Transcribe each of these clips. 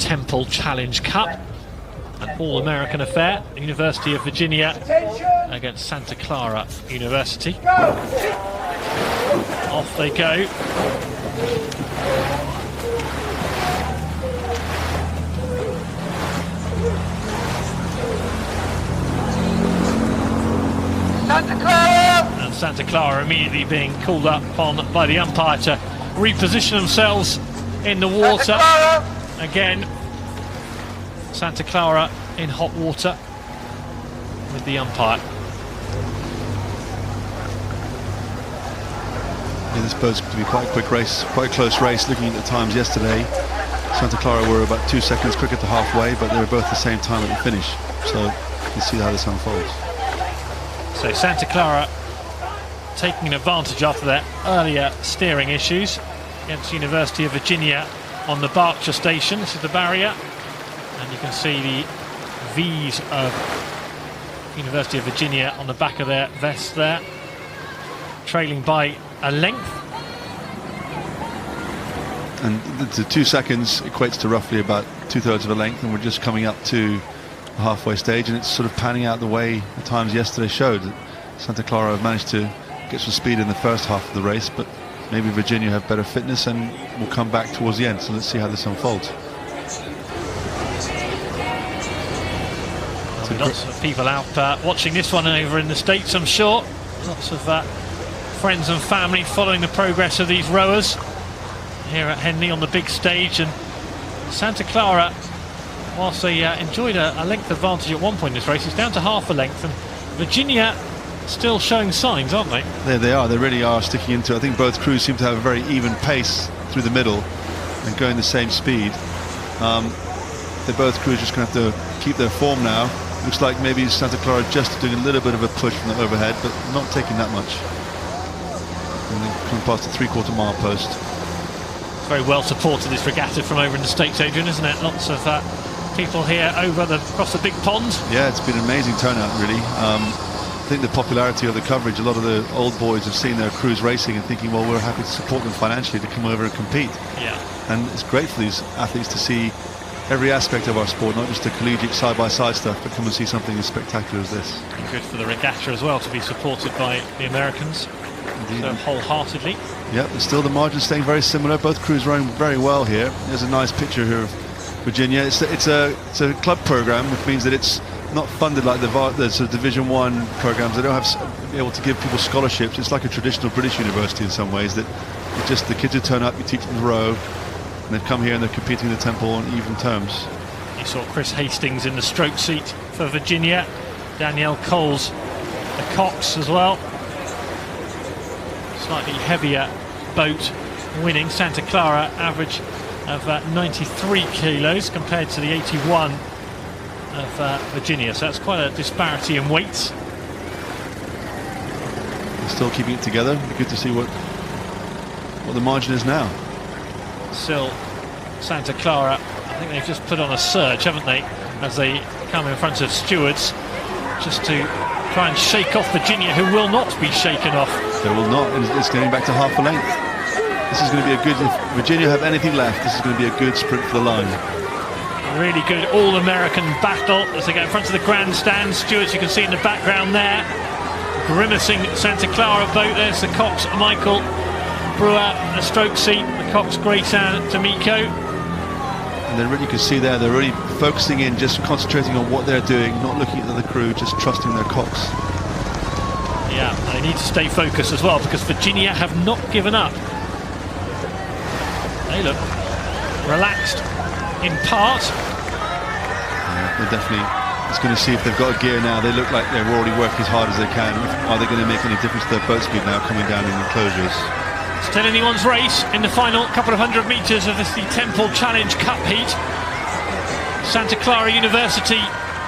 Temple Challenge Cup, an all-American affair. The University of Virginia against Santa Clara University. Off they go. Santa Clara! And Santa Clara immediately being called up on by the umpire to reposition themselves in the water. Again, Santa Clara in hot water with the umpire. Yeah, this boat's going to be quite a quick race, quite a close race. Looking at the times yesterday, Santa Clara were about 2 seconds quicker to halfway, but they were both the same time at the finish. So you can see how this unfolds. So Santa Clara taking advantage after their earlier steering issues against University of Virginia on the Berkshire station. This is the barrier, and you can see the V's of University of Virginia on the back of their vest there, trailing by a length. And the 2 seconds equates to roughly about 2/3 of a length, and we're just coming up to the halfway stage, and it's sort of panning out the way the times yesterday showed. Santa Clara have managed to get some speed in the first half of the race, but maybe Virginia have better fitness and will come back towards the end. So let's see how this unfolds. Lots of people out watching this one over in the States, I'm sure. Lots of friends and family following the progress of these rowers here at Henley on the big stage. And Santa Clara, whilst they enjoyed a length advantage at one point in this race, it's down to half a length, and Virginia still showing signs, aren't they? There they are, they really are sticking into it. I think both crews seem to have a very even pace through the middle and going the same speed. Both crews just going to have to keep their form now. Looks like maybe Santa Clara just doing a little bit of a push from the overhead, but not taking that much. And then coming past the 3/4 mile post. Very well supported, this regatta from over in the States, Adrian, isn't it? Lots of people here across the big pond. Yeah, it's been an amazing turnout, really. I think the popularity of the coverage, a lot of the old boys have seen their crews racing and thinking, well, we're happy to support them financially to come over and compete. Yeah. And it's great for these athletes to see every aspect of our sport, not just the collegiate side-by-side stuff, but come and see something as spectacular as this. And good for the regatta as well to be supported by the Americans. Indeed. So wholeheartedly. Yeah, but still the margins staying very similar. Both crews rowing very well here. There's a nice picture here of Virginia. It's a club program, which means that it's not funded like the sort of Division 1 programs. They don't have be able to give people scholarships. It's like a traditional British university in some ways, that it's just the kids who turn up, you teach them to row, and they've come here and they're competing in the Temple on even terms. You saw Chris Hastings in the stroke seat for Virginia. Danielle Coles, the Cox as well. Slightly heavier boat winning. Santa Clara average of 93 kilos compared to the 81 of Virginia. So that's quite a disparity in weights. They're still keeping it together. It'd be good to see what the margin is now. Still Santa Clara, I think they've just put on a surge, haven't they, as they come in front of stewards, just to try and shake off Virginia, who will not be shaken off. They will not, and it's going back to half a length. This is going to be a good, if Virginia have anything left, this is going to be a good sprint for the line. Really good all-American battle as they get in front of the grandstand. Stewards, you can see in the background there, grimacing Santa Clara boat. There's the Cox Michael Brewer, a stroke seat, the Cox Grayson D'Amico. And then really you can see there, they're really focusing in, just concentrating on what they're doing, not looking at the crew, just trusting their Cox. Yeah, they need to stay focused as well, because Virginia have not given up. They look relaxed in part. Yeah, they're definitely, it's going to see if they've got a gear now. They look like they're already working as hard as they can. Are they going to make any difference to their boat speed now coming down in the closures? Still anyone's race in the final couple of 100 metres of the Temple Challenge Cup heat. Santa Clara University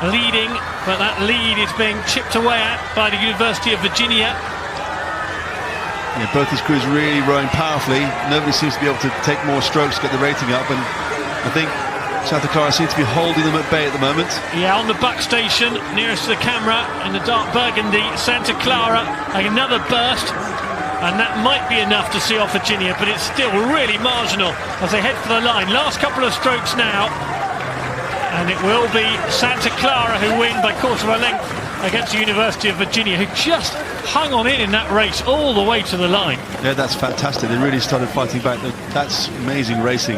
leading, but that lead is being chipped away at by the University of Virginia. Yeah, both these crews really rowing powerfully. Nobody seems to be able to take more strokes, get the rating up, and I think Santa Clara seems to be holding them at bay at the moment. Yeah, on the buck station, nearest to the camera, in the dark burgundy, Santa Clara, another burst, and that might be enough to see off Virginia, but it's still really marginal as they head for the line. Last couple of strokes now And it will be Santa Clara who win by quarter of a length against the University of Virginia, who just hung on in that race all the way to the line. Yeah, that's fantastic. They really started fighting back. That's amazing racing.